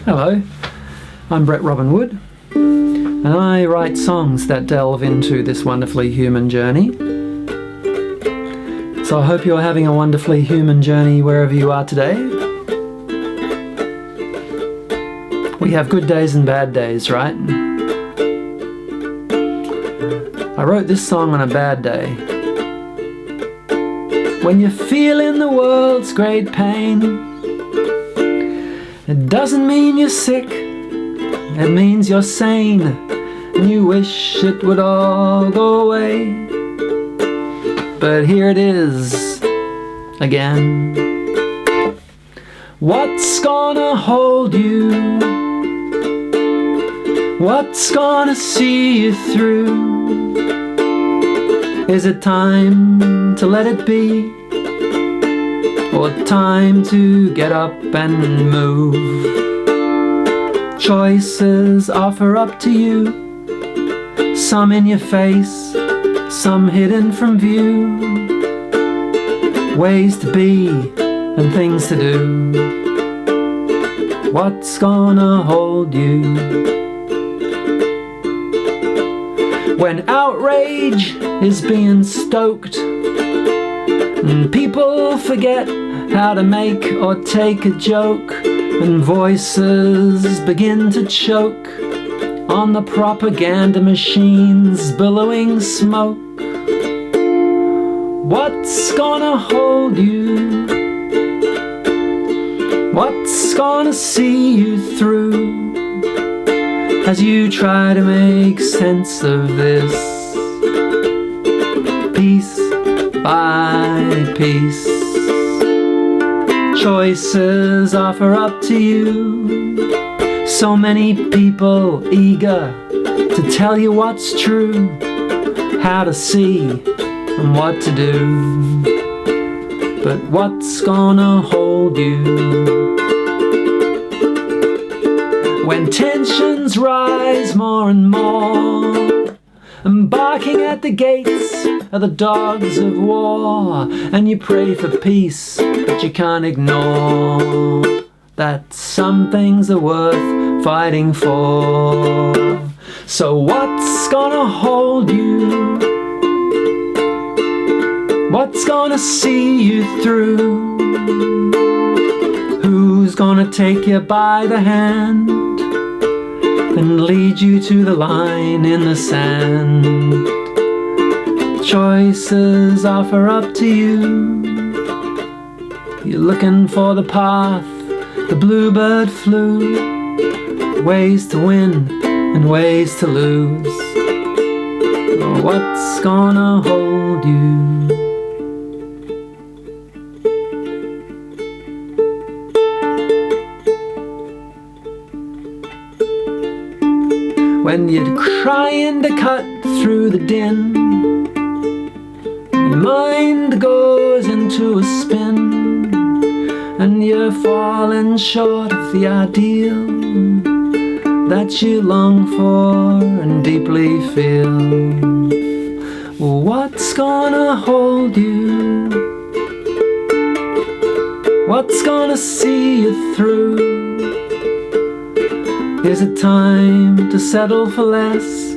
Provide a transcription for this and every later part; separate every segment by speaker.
Speaker 1: Hello, I'm Brett Robin Wood, and I write songs that delve into this wonderfully human journey. So I hope you're having a wonderfully human journey wherever you are today. We have good days and bad days, right? I wrote this song on a bad day. When you're feeling the world's great pain, it doesn't mean you're sick, it means you're sane, and you wish it would all go away. But here it is again. What's gonna hold you? What's gonna see you through? Is it time to let it be? Or time to get up and move? Choices offer up to you, some in your face, some hidden from view. Ways to be and things to do. What's gonna hold you? When outrage is being stoked and people forget how to make or take a joke, and voices begin to choke on the propaganda machines billowing smoke. What's gonna hold you? What's gonna see you through as you try to make sense of this, piece by piece? Choices offer up to you, so many people eager to tell you what's true, how to see and what to do. But what's gonna hold you? When tensions rise more and more, and barking at the gates are the dogs of war, and you pray for peace, but you can't ignore that some things are worth fighting for. So what's gonna hold you? What's gonna see you through? Who's gonna take you by the hand and lead you to the line in the sand? Choices offer up to you. You're looking for the path the bluebird flew, ways to win and ways to lose. What's gonna hold you? When you're trying to cut through the din, your mind goes into a spin, and you're falling short of the ideal that you long for and deeply feel. What's gonna hold you? What's gonna see you through? Is it time to settle for less,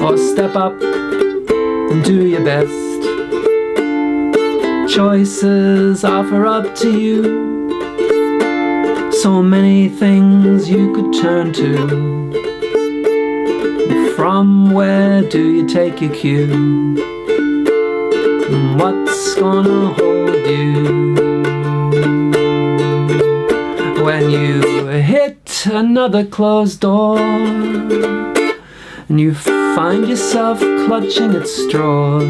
Speaker 1: or step up and do your best? Choices offer up to you, so many things you could turn to. From where do you take your cue? What's gonna hold you? When you hit another closed door and you find yourself clutching at straws,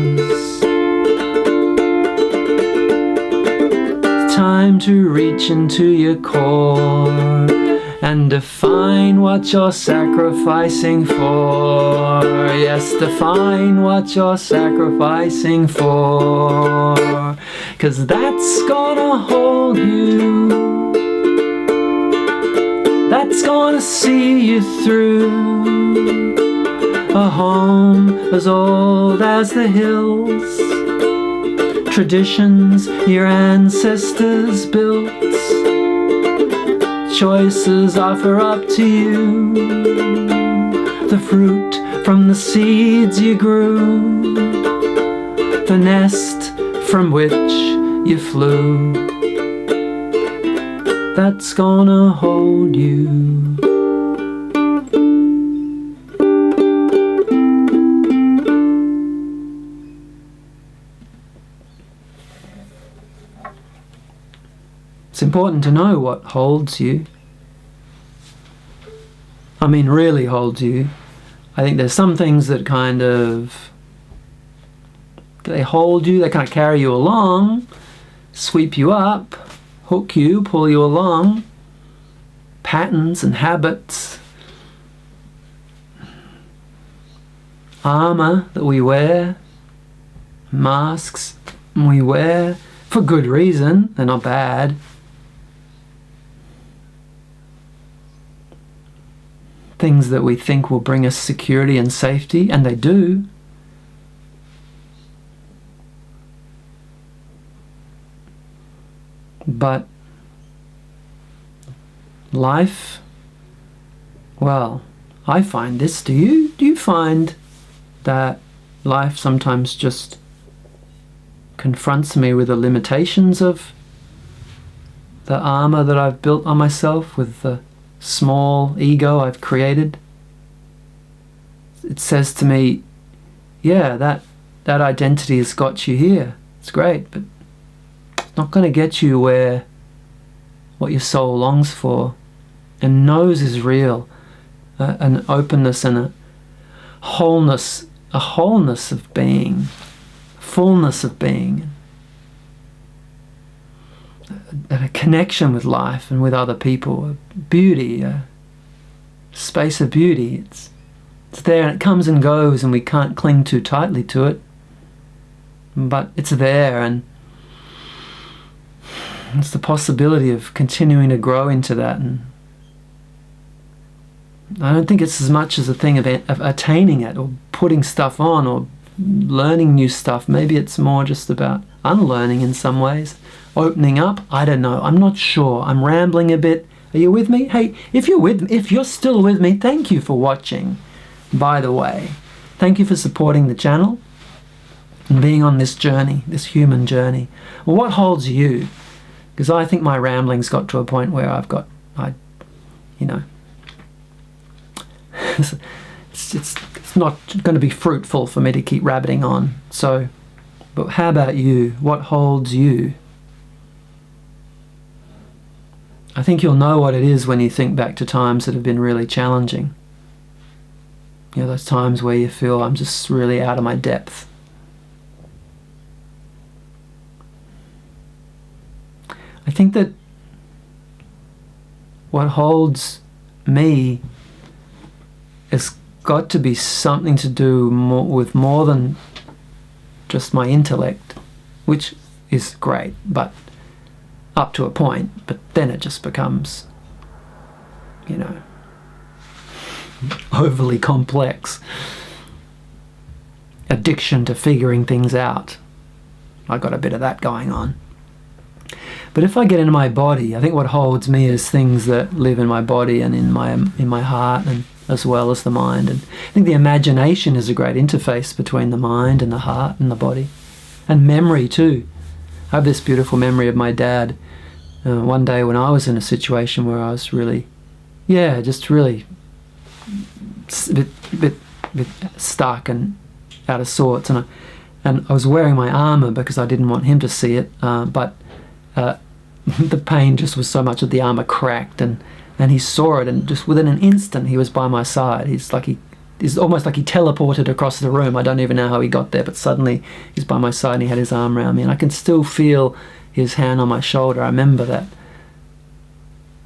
Speaker 1: it's time to reach into your core and define what you're sacrificing for. Yes, define what you're sacrificing for, 'cause that's gonna hold you. That's gonna see you through. A home as old as the hills, traditions your ancestors built, choices offer up to you the fruit from the seeds you grew, the nest from which you flew, that's gonna hold you. It's important to know what holds you. I mean, really holds you. I think there's some things that kind of, they hold you, they kind of carry you along, sweep you up, hook you, pull you along. Patterns and habits, armor that we wear, masks we wear for good reason, they're not bad. Things that we think will bring us security and safety, and they do. But life, well, I find this. Do you? Do you find that life sometimes just confronts me with the limitations of the armor that I've built on myself, with the small ego I've created? It says to me, yeah, that identity has got you here. It's great, but it's not going to get you where what your soul longs for and knows is real. An openness and a wholeness of being, fullness of being, a connection with life and with other people, a beauty, a space of beauty. It's there and it comes and goes and we can't cling too tightly to it, but it's there, and it's the possibility of continuing to grow into that. And I don't think it's as much as a thing of attaining it or putting stuff on or learning new stuff. Maybe it's more just about unlearning in some ways, opening up. I don't know. I'm not sure. I'm rambling a bit. Are you with me? Hey, if you're still with me, thank you for watching. By the way, thank you for supporting the channel and being on this journey, this human journey. Well, what holds you? Because I think my ramblings got to a point where it's not going to be fruitful for me to keep rabbiting on. So, but how about you? What holds you? I think you'll know what it is when you think back to times that have been really challenging. You know, those times where you feel I'm just really out of my depth. I think that what holds me has got to be something to do with more than just my intellect, which is great, but up to a point, but then it just becomes, you know, overly complex. Addiction to figuring things out. I got a bit of that going on. But if I get into my body, I think what holds me is things that live in my body and in my heart, and as well as the mind. And I think the imagination is a great interface between the mind and the heart and the body. And memory too. I have this beautiful memory of my dad one day when I was in a situation where I was really, just really a bit stuck and out of sorts. And I was wearing my armor because I didn't want him to see it, but the pain just was so much that the armor cracked, and he saw it, and just within an instant he was by my side. It's almost like he teleported across the room. I don't even know how he got there, but suddenly he's by my side and he had his arm around me, and I can still feel his hand on my shoulder. I remember that.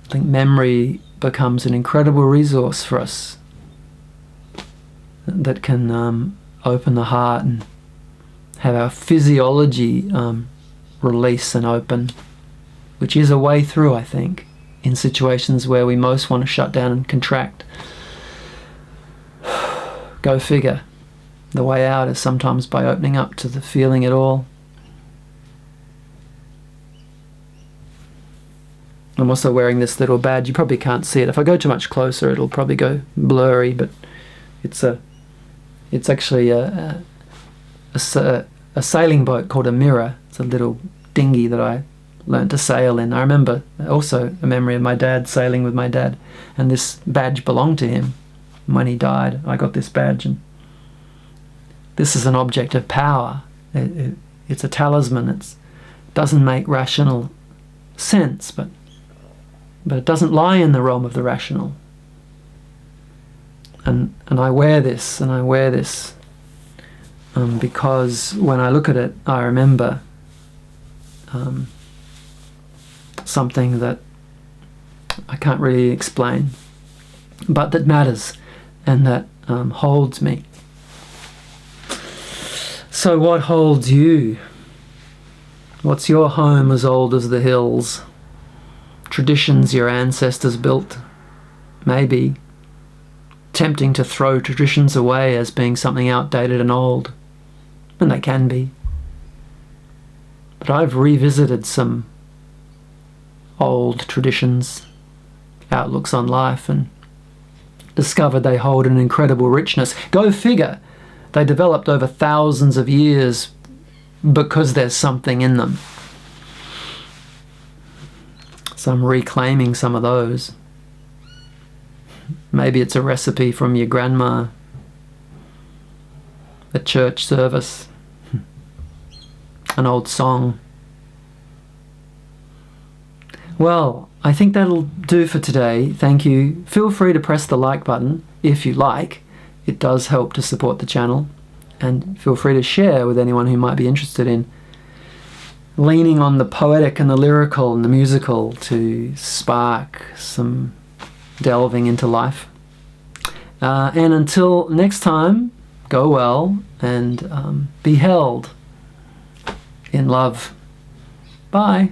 Speaker 1: I think memory becomes an incredible resource for us that can open the heart and have our physiology release and open, which is a way through, I think, in situations where we most want to shut down and contract. Go figure. The way out is sometimes by opening up to the feeling it all. I'm also wearing this little badge. You probably can't see it. If I go too much closer, it'll probably go blurry, but it's actually a sailing boat called a mirror. It's a little dinghy that I learned to sail in. I remember also a memory of my dad sailing with my dad, and this badge belonged to him. When he died, I got this badge, and this is an object of power. It's a talisman. It doesn't make rational sense, but it doesn't lie in the realm of the rational. And I wear this, because when I look at it, I remember something that I can't really explain, but that matters and that holds me. So what holds you? What's your home as old as the hills? Traditions your ancestors built? Maybe. Tempting to throw traditions away as being something outdated and old. And they can be. But I've revisited some old traditions, outlooks on life, and discovered they hold an incredible richness. Go figure. They developed over thousands of years because there's something in them. So I'm reclaiming some of those. Maybe it's a recipe from your grandma, a church service, an old song. Well, I think that'll do for today. Thank you. Feel free to press the like button if you like. It does help to support the channel. And feel free to share with anyone who might be interested in leaning on the poetic and the lyrical and the musical to spark some delving into life. And until next time, go well and be held in love. Bye.